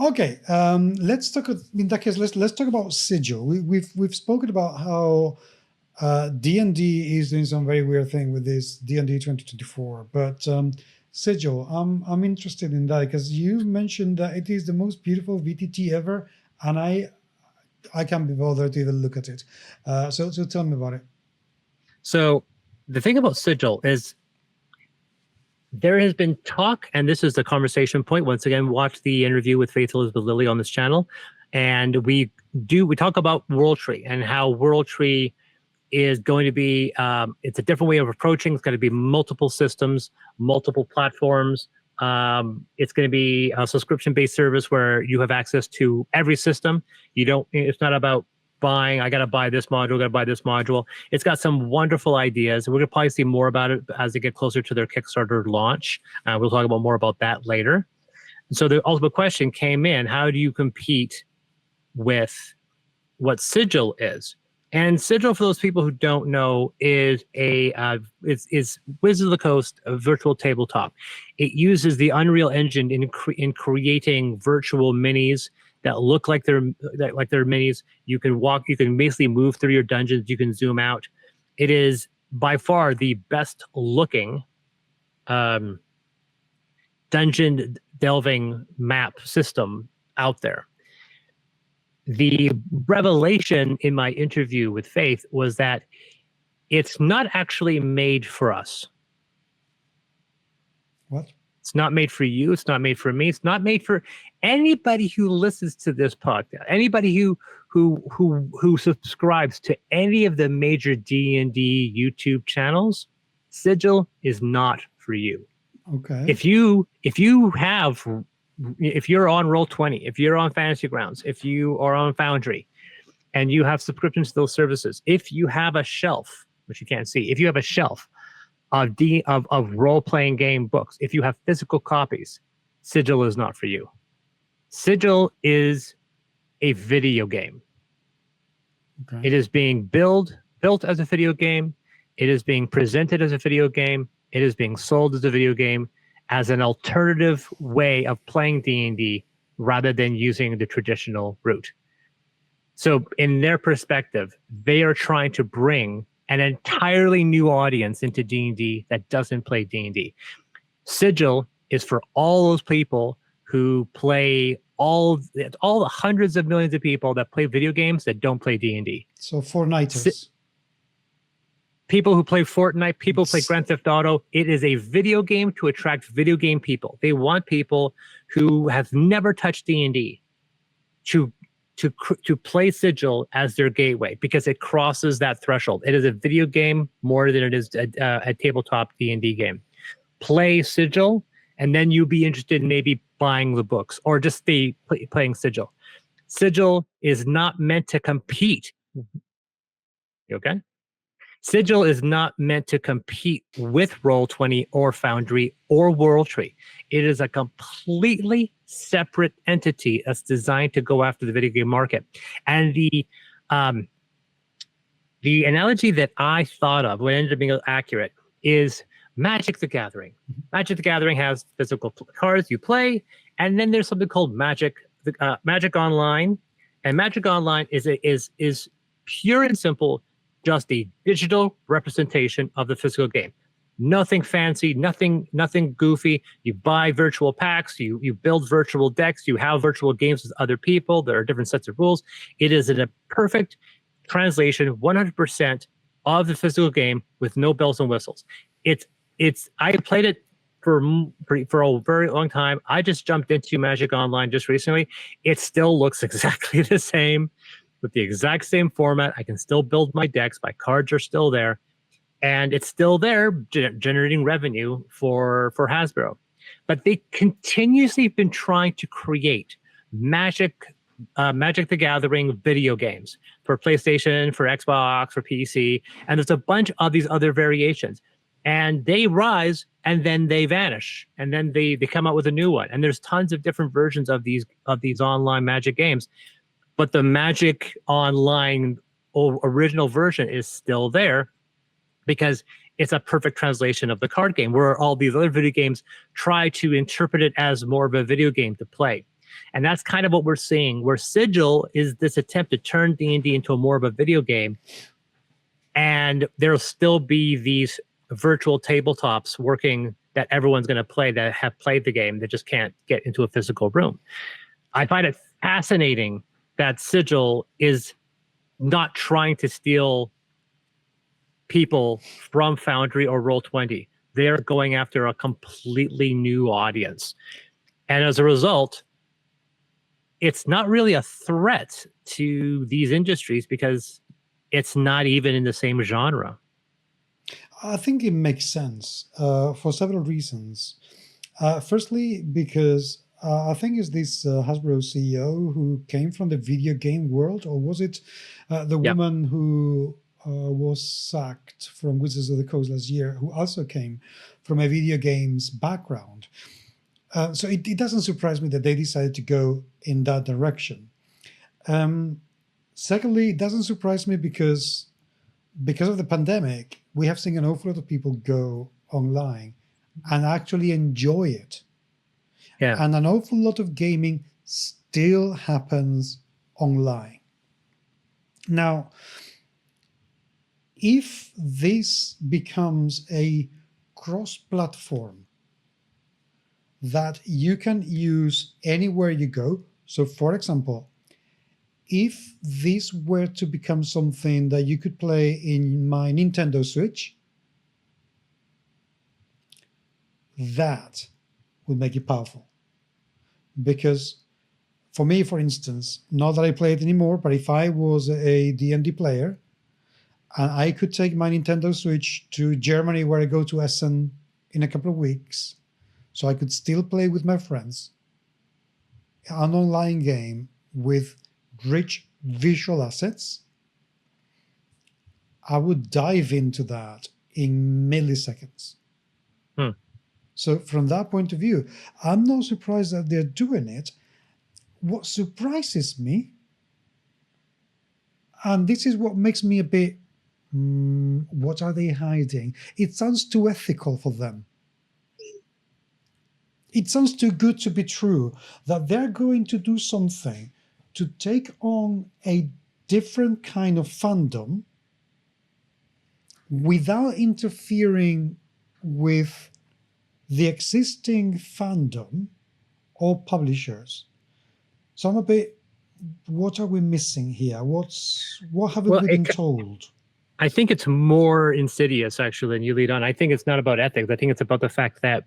Okay, let's talk. In that case, let's talk about Sigil. We've spoken about how D&D is doing some very weird thing with this D&D 2024, but Sigil, I'm interested in that because you mentioned that it is the most beautiful VTT ever, and I can't be bothered to even look at it. So tell me about it. So the thing about Sigil is there has been talk, and this is the conversation point. Once again, watch the interview with Faith Elizabeth Lilly on this channel, and we talk about World Tree and how World Tree is going to be, it's a different way of approaching. It's going to be multiple systems, multiple platforms. It's going to be a subscription-based service where you have access to every system. It's not about buying, I got to buy this module, got to buy this module. It's got some wonderful ideas. We're going to probably see more about it as they get closer to their Kickstarter launch. We'll talk about more about that later. So the ultimate question came in, how do you compete with what Sigil is? And Sigil, for those people who don't know, is is Wizards of the Coast, a virtual tabletop. It uses the Unreal Engine in creating virtual minis that look like they're minis. You can basically move through your dungeons. You can zoom out. It is by far the best looking dungeon delving map system out there. The revelation in my interview with Faith was that it's not actually made for us. What? It's not made for you. It's not made for me. It's not made for anybody who listens to this podcast. Anybody who subscribes to any of the major D&D YouTube channels. Sigil is not for you. Okay. If you're on Roll20, if you're on Fantasy Grounds, if you are on Foundry, and you have subscriptions to those services, if you have a shelf, which you can't see, if you have a shelf of role-playing game books, if you have physical copies, Sigil is not for you. Sigil is a video game. Okay. It is being built as a video game. It is being presented as a video game. It is being sold as a video game, as an alternative way of playing D&D rather than using the traditional route. So in their perspective, they are trying to bring an entirely new audience into D&D that doesn't play D&D. Sigil is for all those people who play all the hundreds of millions of people that play video games that don't play D&D. So Fortniters. People who play Fortnite, people who play Grand Theft Auto. It is a video game to attract video game people. They want people who have never touched D&D to play Sigil as their gateway because it crosses that threshold. It is a video game more than it is a tabletop D&D game. Play Sigil, and then you'll be interested in maybe buying the books or just stay playing Sigil. Sigil is not meant to compete. You okay? Sigil is not meant to compete with Roll20 or Foundry or World Tree. It is a completely separate entity that's designed to go after the video game market. And the analogy that I thought of, what ended up being accurate, is Magic the Gathering. Magic the Gathering has physical cards you play, and then there's something called Magic Online. And Magic Online is pure and simple, just a digital representation of the physical game. Nothing fancy, nothing goofy. You buy virtual packs, you build virtual decks, you have virtual games with other people. There are different sets of rules. It is a perfect translation, 100% of the physical game with no bells and whistles. I played it for a very long time. I just jumped into Magic Online just recently. It still looks exactly the same. With the exact same format. I can still build my decks. My cards are still there. And it's still there generating revenue for Hasbro. But they continuously been trying to create Magic the Gathering video games for PlayStation, for Xbox, for PC. And there's a bunch of these other variations. And they rise and then they vanish. And then they come out with a new one. And there's tons of different versions of these online Magic games. But the Magic Online original version is still there because it's a perfect translation of the card game, where all these other video games try to interpret it as more of a video game to play. And that's kind of what we're seeing, where Sigil is this attempt to turn D&D into more of a video game. And there'll still be these virtual tabletops working that everyone's going to play that have played the game that just can't get into a physical room. I find it fascinating that Sigil is not trying to steal people from Foundry or Roll20. They're going after a completely new audience. And as a result, it's not really a threat to these industries because it's not even in the same genre. I think it makes sense for several reasons. Firstly, because I think it's this Hasbro CEO who came from the video game world, or was it the woman who was sacked from Wizards of the Coast last year, who also came from a video games background? So it doesn't surprise me that they decided to go in that direction. Secondly, it doesn't surprise me because of the pandemic, we have seen an awful lot of people go online and actually enjoy it. Yeah. And an awful lot of gaming still happens online. Now, if this becomes a cross-platform that you can use anywhere you go, so for example, if this were to become something that you could play in my Nintendo Switch, that would make it powerful. Because for me, for instance, not that I play it anymore, but if I was a D&D player and I could take my Nintendo Switch to Germany, where I go to Essen in a couple of weeks, so I could still play with my friends an online game with rich visual assets, I would dive into that in milliseconds. So from that point of view, I'm not surprised that they're doing it. What surprises me, and this is what makes me a bit, what are they hiding? It sounds too ethical for them. It sounds too good to be true that they're going to do something to take on a different kind of fandom without interfering with the existing fandom or publishers. So I'm a bit, what are we missing here? What have we been told? I think it's more insidious, actually, than you lead on. I think it's not about ethics. I think it's about the fact that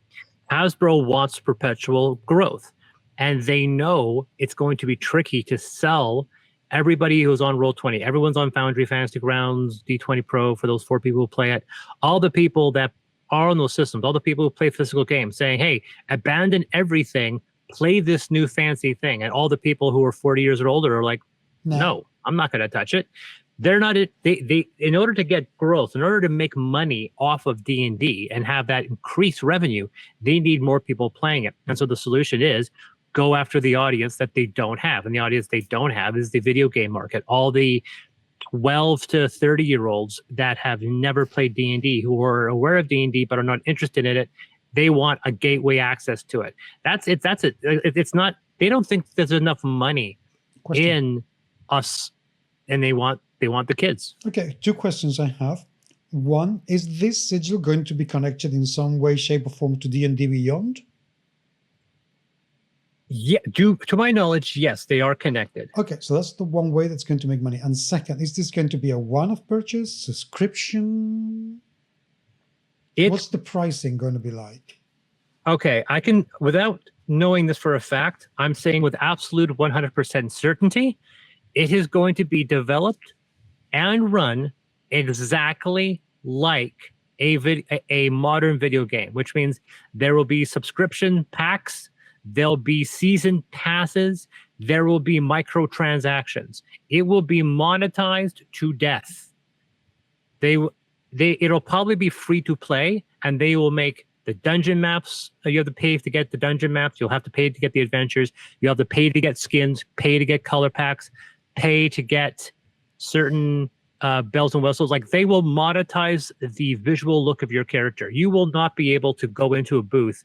Hasbro wants perpetual growth, and they know it's going to be tricky to sell everybody who's on Roll20. Everyone's on Foundry, Fantasy Grounds, D20 Pro, for those 4 people who play it. All the people that are on those systems, all the people who play physical games, saying, hey, abandon everything, play this new fancy thing. And all the people who are 40 years or older are like, no, I'm not going to touch it. They're not, they in order to get growth, in order to make money off of D&D and have that increased revenue, they need more people playing it. And so the solution is go after the audience that they don't have. And the audience they don't have is the video game market. All the 12 to 30-year-olds that have never played D&D, who are aware of D&D but are not interested in it, they want a gateway access to it. That's it. It's not, they don't think there's enough money in us, and they want the kids. Okay, 2 questions I have. One, is this Sigil going to be connected in some way, shape, or form to D&D Beyond? Yeah, to my knowledge, yes, they are connected. Okay, so that's the one way that's going to make money. And second, is this going to be a one-off purchase, subscription? What's the pricing going to be like? Okay, I can, without knowing this for a fact, I'm saying with absolute 100% certainty, it is going to be developed and run exactly like a modern video game, which means there will be subscription packs, there'll be season passes, there will be microtransactions. It will be monetized to death. It'll probably be free to play, and they will make the dungeon maps. You have to pay to get the dungeon maps. You'll have to pay to get the adventures. You have to pay to get skins, pay to get color packs, pay to get certain bells and whistles. Like, they will monetize the visual look of your character. You will not be able to go into a booth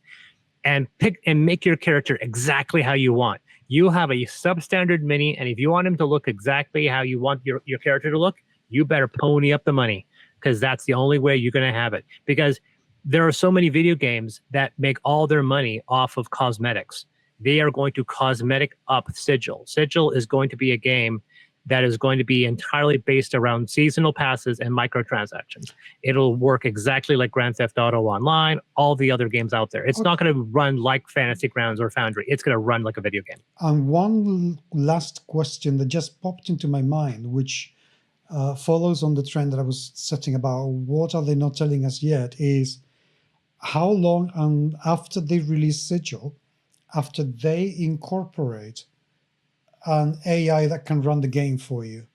and pick and make your character exactly how you want. You have a substandard mini, and if you want him to look exactly how you want your character to look, you better pony up the money, because that's the only way you're going to have it. Because there are so many video games that make all their money off of cosmetics. They are going to cosmetic up Sigil. Sigil is going to be a game that is going to be entirely based around seasonal passes and microtransactions. It'll work exactly like Grand Theft Auto Online, all the other games out there. It's not going to run like Fantasy Grounds or Foundry. It's going to run like a video game. And one last question that just popped into my mind, which follows on the trend that I was setting about what are they not telling us yet, is how long after they release Sigil, after they incorporate an AI that can run the game for you.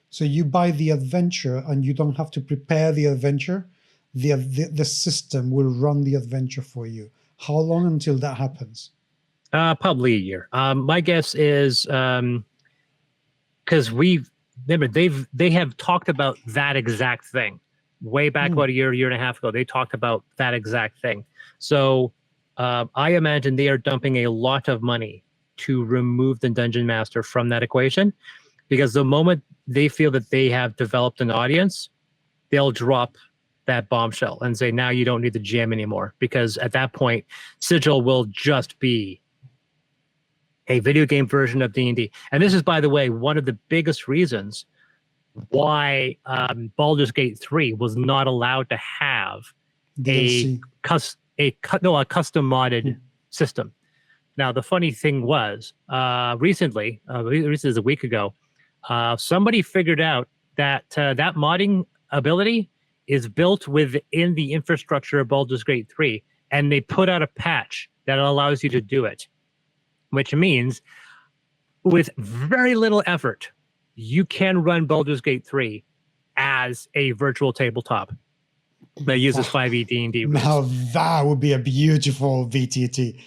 So you buy the adventure and you don't have to prepare the adventure. The system will run the adventure for you. How long until that happens? Probably a year. My guess is because they have talked about that exact thing way back about a year and a half ago. They talked about that exact thing. So I imagine they are dumping a lot of money to remove the Dungeon Master from that equation, because the moment they feel that they have developed an audience, they'll drop that bombshell and say, now you don't need the GM anymore, because at that point, Sigil will just be a video game version of D&D. And this is, by the way, one of the biggest reasons why Baldur's Gate 3 was not allowed to have a custom modded system. Now, the funny thing was, recently, this is a week ago, somebody figured out that that modding ability is built within the infrastructure of Baldur's Gate 3, and they put out a patch that allows you to do it, which means with very little effort, you can run Baldur's Gate 3 as a virtual tabletop that uses 5e D&D rules. Now that would be a beautiful VTT.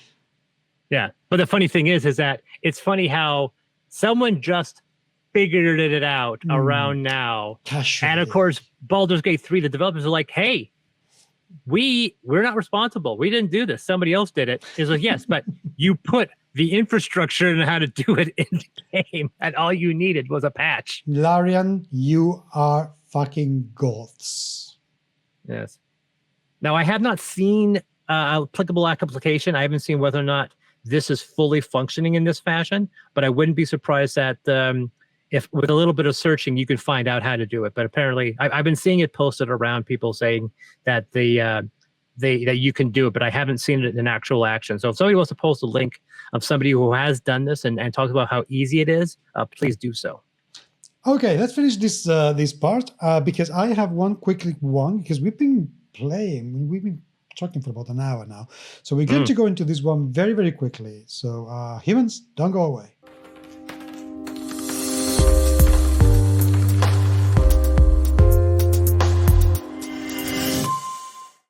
Yeah, but the funny thing is that it's funny how someone just figured it out around now. Casually. And of course, Baldur's Gate 3, the developers are like, hey, we're not responsible. We didn't do this. Somebody else did it. It's like, yes, but you put the infrastructure and how to do it in the game, and all you needed was a patch. Larian, you are fucking gods. Yes. Now, I have not seen applicable application. I haven't seen whether or not this is fully functioning in this fashion, but I wouldn't be surprised that if with a little bit of searching, you can find out how to do it. But apparently, I've been seeing it posted around, people saying that that you can do it, but I haven't seen it in actual action. So if somebody wants to post a link of somebody who has done this and talk about how easy it is, please do so. Okay, let's finish this this part because I have one because we've been playing, we've been talking for about an hour now. So we're going to go into this one very, very quickly. So humans, don't go away.